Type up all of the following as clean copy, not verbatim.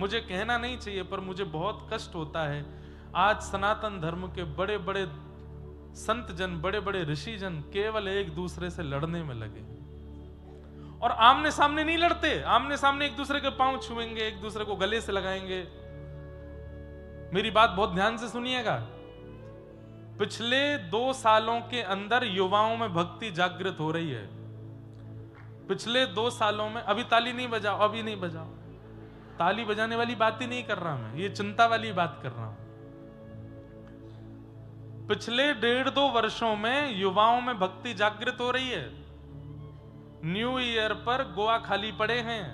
मुझे कहना नहीं चाहिए पर मुझे बहुत कष्ट होता है। आज सनातन धर्म के बड़े बड़े संत जन, बड़े बड़े ऋषि जन केवल एक दूसरे से लड़ने में लगे, और आमने सामने नहीं लड़ते। आमने सामने एक दूसरे के पांव छुएंगे, एक दूसरे को गले से लगाएंगे। मेरी बात बहुत ध्यान से सुनिएगा। पिछले 2 सालों के अंदर युवाओं में भक्ति जागृत हो रही है। पिछले 2 सालों में, अभी ताली नहीं बजाओ, अभी नहीं बजाओ, ताली बजाने वाली बात ही नहीं कर रहा मैं, ये चिंता वाली बात कर रहा हूं। पिछले 1.5-2 वर्षों में युवाओं में भक्ति जागृत हो रही है। न्यू ईयर पर गोवा खाली पड़े हैं,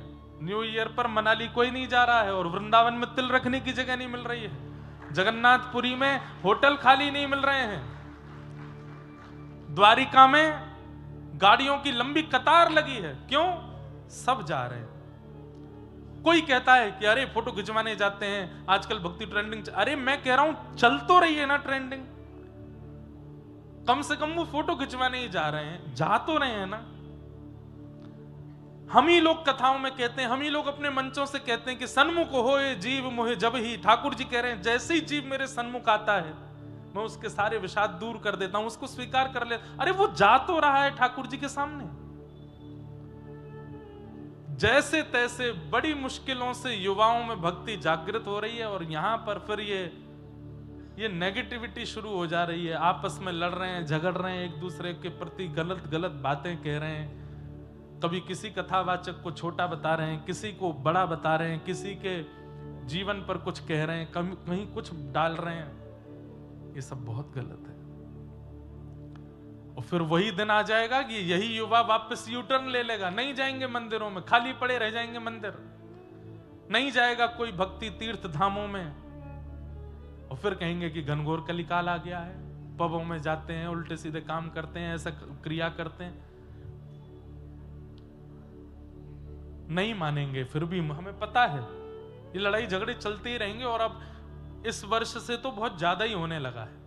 न्यू ईयर पर मनाली कोई नहीं जा रहा है, और वृंदावन में तिल रखने की जगह नहीं मिल रही है, जगन्नाथपुरी में होटल खाली नहीं मिल रहे हैं, द्वारिका में गाड़ियों की लंबी कतार लगी है। क्यों? सब जा रहे हैं। कोई कहता है कि अरे फोटो खिंचवाने जाते हैं, आजकल भक्ति ट्रेंडिंग। अरे मैं कह रहा हूं चल तो रही है ना ट्रेंडिंग, कम से कम वो फोटो खिंचवाने ही जा रहे हैं, जा तो रहे हैं ना। हम ही लोग कथाओं में कहते हैं, हम ही लोग अपने मंचों से कहते हैं कि सन्मुख होए जीव मोहे जब ही। ठाकुर जी कह रहे हैं जैसे ही जीव मेरे सन्मुख आता है मैं उसके सारे विषाद दूर कर देता हूं, उसको स्वीकार कर ले। अरे वो जा तो रहा है ठाकुर जी के सामने। जैसे तैसे बड़ी मुश्किलों से युवाओं में भक्ति जागृत हो रही है, और यहां पर फिर ये नेगेटिविटी शुरू हो जा रही है। आपस में लड़ रहे हैं, झगड़ रहे हैं, एक दूसरे के प्रति गलत गलत बातें कह रहे हैं। कभी किसी कथावाचक को छोटा बता रहे हैं, किसी को बड़ा बता रहे हैं, किसी के जीवन पर कुछ कह रहे हैं, कहीं कुछ डाल रहे हैं। ये सब बहुत गलत है। और फिर वही दिन आ जाएगा कि यही युवा वापस यू टर्न ले लेगा, नहीं जाएंगे मंदिरों में, खाली पड़े रह जाएंगे मंदिर, नहीं जाएगा कोई भक्ति तीर्थ धामों में, और फिर कहेंगे कि घनघोर कलिकाल आ गया है। पबों में जाते हैं, उल्टे सीधे काम करते हैं, ऐसा क्रिया करते हैं। नहीं मानेंगे। फिर भी हमें पता है ये लड़ाई झगड़े चलते ही रहेंगे, और अब इस वर्ष से तो बहुत ज्यादा ही होने लगा है।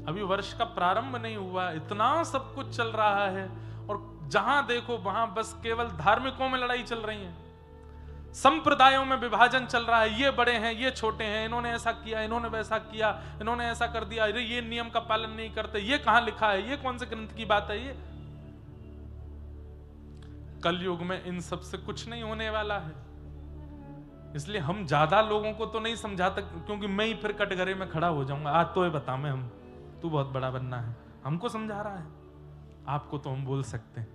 अभी वर्ष का प्रारंभ नहीं हुआ, इतना सब कुछ चल रहा है, और जहां देखो वहां बस केवल धार्मिकों में लड़ाई चल रही है, संप्रदायों में विभाजन चल रहा है। ये बड़े हैं, ये छोटे हैं, इन्होंने ऐसा किया, इन्होंने वैसा किया, इन्होंने ऐसा कर दिया, अरे ये नियम का पालन नहीं करते, ये कहां लिखा है, ये कौन से ग्रंथ की बात है। ये कलयुग में इन सब से कुछ नहीं होने वाला है। इसलिए हम ज्यादा लोगों को तो नहीं समझाते, क्योंकि मैं ही फिर कटघरे में खड़ा हो जाऊंगा। आज तो ये बता मैं, हम तू बहुत बड़ा बनना है, हमको समझा रहा है, आपको तो हम बोल सकते हैं।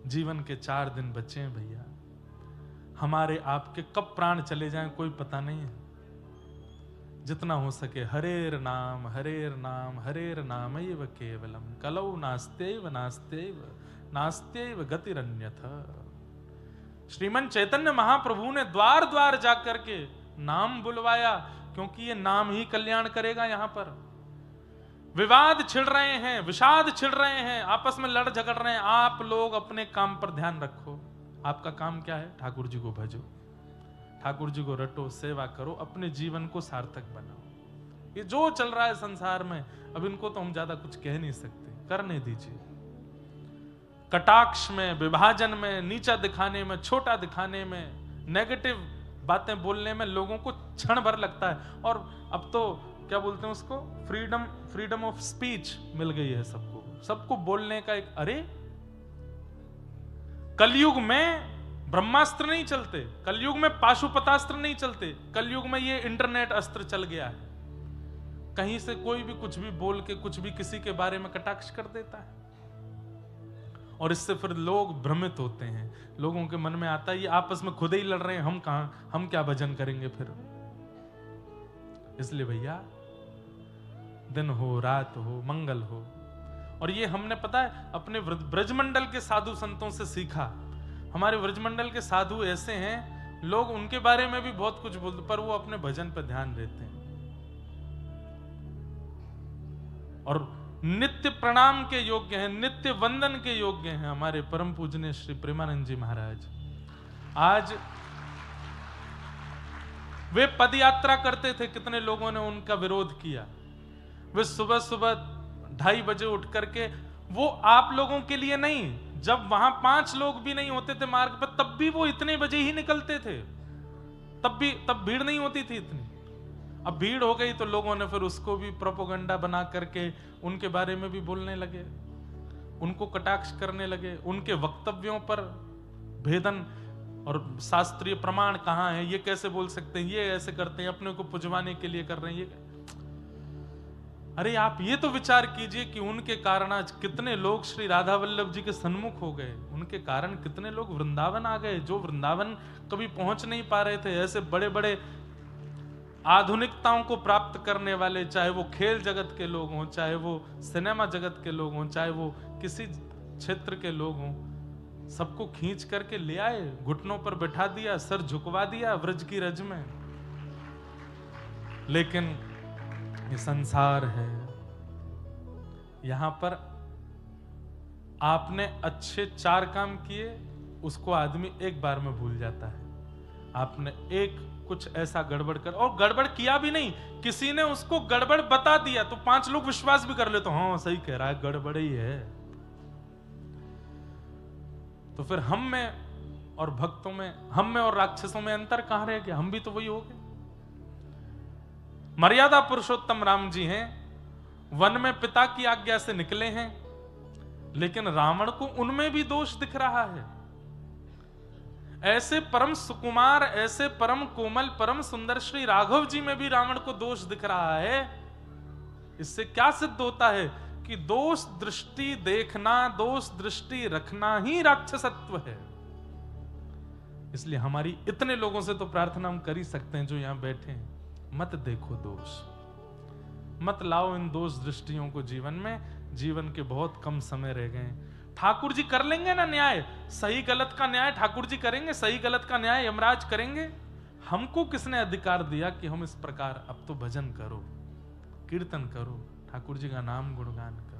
जीवन के 4 दिन बचे हैं भैया, हमारे आपके कब प्राण चले जाएं कोई पता नहीं है। जितना हो सके हरेर नाम हरेर नाम हरेर नाम एव केवलम कलौ नास्त्यैव नास्त्यैव नास्त्यैव गतिरन्यथा। श्रीमन चैतन्य महाप्रभु ने द्वार द्वार जाकर के नाम बुलवाया, क्योंकि ये नाम ही कल्याण करेगा। यहां पर विवाद छिड़ रहे हैं, विषाद छिड़ रहे हैं, आपस में लड़ झगड़ रहे हैं। आप लोग अपने काम पर ध्यान रखो। आपका काम क्या है? ठाकुर जी को भजो, ठाकुर जी को रटो, सेवा करो, अपने जीवन को सार्थक बनाओ। ये जो चल रहा है संसार में, अब इनको तो हम ज्यादा कुछ कह नहीं सकते, करने दीजिए। कटाक्ष में, विभाजन में, नीचा दिखाने में, छोटा दिखाने में, नेगेटिव बातें बोलने में लोगों को क्षण भर लगता है। और अब तो क्या बोलते हैं उसको, फ्रीडम ऑफ स्पीच मिल गई है सबको बोलने का एक। अरे कलयुग में ब्रह्मास्त्र नहीं चलते, कलयुग में पाशुपतास्त्र नहीं चलते, कलयुग में ये इंटरनेट अस्त्र चल गया है। कहीं से कोई भी कुछ भी बोल के कुछ भी किसी के बारे में कटाक्ष कर देता है, और इससे फिर लोग भ्रमित होते हैं। लोगों के मन में आता है ये आपस में खुद ही लड़ रहे हैं, हम कहां, हम क्या भजन करेंगे फिर। इसलिए भैया दिन हो, रात हो, मंगल हो। और ये हमने पता है अपने ब्रजमंडल के साधु संतों से सीखा। हमारे ब्रजमंडल के साधु ऐसे हैं, लोग उनके बारे में भी बहुत कुछ बोलते, पर वो अपने भजन पर ध्यान देते हैं और नित्य प्रणाम के योग्य हैं, नित्य वंदन के योग्य हैं। हमारे परम पूजनीय श्री प्रेमानंद जी महाराज आज वे पद यात्रा करते थे, कितने लोगों ने उनका विरोध किया। वे सुबह सुबह 2:30 बजे उठ करके, वो आप लोगों के लिए नहीं, जब वहां 5 लोग भी नहीं होते थे मार्ग पर, तब भी वो इतने बजे ही निकलते थे। तब भीड़ नहीं होती थी इतनी। अब भीड़ हो गई तो लोगों ने फिर उसको भी प्रोपोगंडा बना करके उनके बारे में भी बोलने लगे, उनको कटाक्ष करने लगे, उनके वक्तव्यों पर भेदन और शास्त्रीय प्रमाण कहां है, ये कैसे बोल सकते हैं, ये ऐसे करते हैं, अपने को पुजवाने के लिए कर रहे हैं ये। अरे आप ये तो विचार कीजिए कि उनके कारण आज कितने लोग श्री राधा वल्लभ जी के सन्मुख हो गए, उनके कारण कितने लोग वृंदावन आ गए, जो वृंदावन कभी पहुंच नहीं पा रहे थे। ऐसे बड़े बड़े आधुनिकताओं को प्राप्त करने वाले, चाहे वो खेल जगत के लोग हों, चाहे वो सिनेमा जगत के लोग हों, चाहे वो किसी क्षेत्र के लोग हों, सबको खींच करके ले आए, घुटनों पर बैठा दिया, सर झुकवा दिया व्रज की रज में। लेकिन ये संसार है, यहां पर आपने अच्छे 4 काम किए, उसको आदमी एक बार में भूल जाता है। आपने एक कुछ ऐसा गड़बड़ कर, और गड़बड़ किया भी नहीं, किसी ने उसको गड़बड़ बता दिया तो 5 लोग विश्वास भी कर ले, तो हाँ सही कह रहा है, गड़बड़ ही है। तो फिर हम में और भक्तों में, हम में और राक्षसों में अंतर कहां रह गया? हम भी तो वही हो गए। मर्यादा पुरुषोत्तम राम जी हैं, वन में पिता की आज्ञा से निकले हैं, लेकिन रावण को उनमें भी दोष दिख रहा है। ऐसे परम सुकुमार, ऐसे परम कोमल, परम सुंदर श्री राघव जी में भी रावण को दोष दिख रहा है। इससे क्या सिद्ध होता है कि दोष दृष्टि देखना, दोष दृष्टि रखना ही राक्षसत्व है। इसलिए हमारी इतने लोगों से तो प्रार्थना हम कर ही सकते हैं जो यहां बैठे हैं, मत देखो दोष, मत लाओ इन दोष दृष्टियों को जीवन में। जीवन के बहुत कम समय रह गए। ठाकुर जी कर लेंगे ना न्याय, सही गलत का न्याय ठाकुर जी करेंगे, सही गलत का न्याय यमराज करेंगे। हमको किसने अधिकार दिया कि हम इस प्रकार, अब तो भजन करो, कीर्तन करो, ठाकुर जी का नाम गुणगान करो।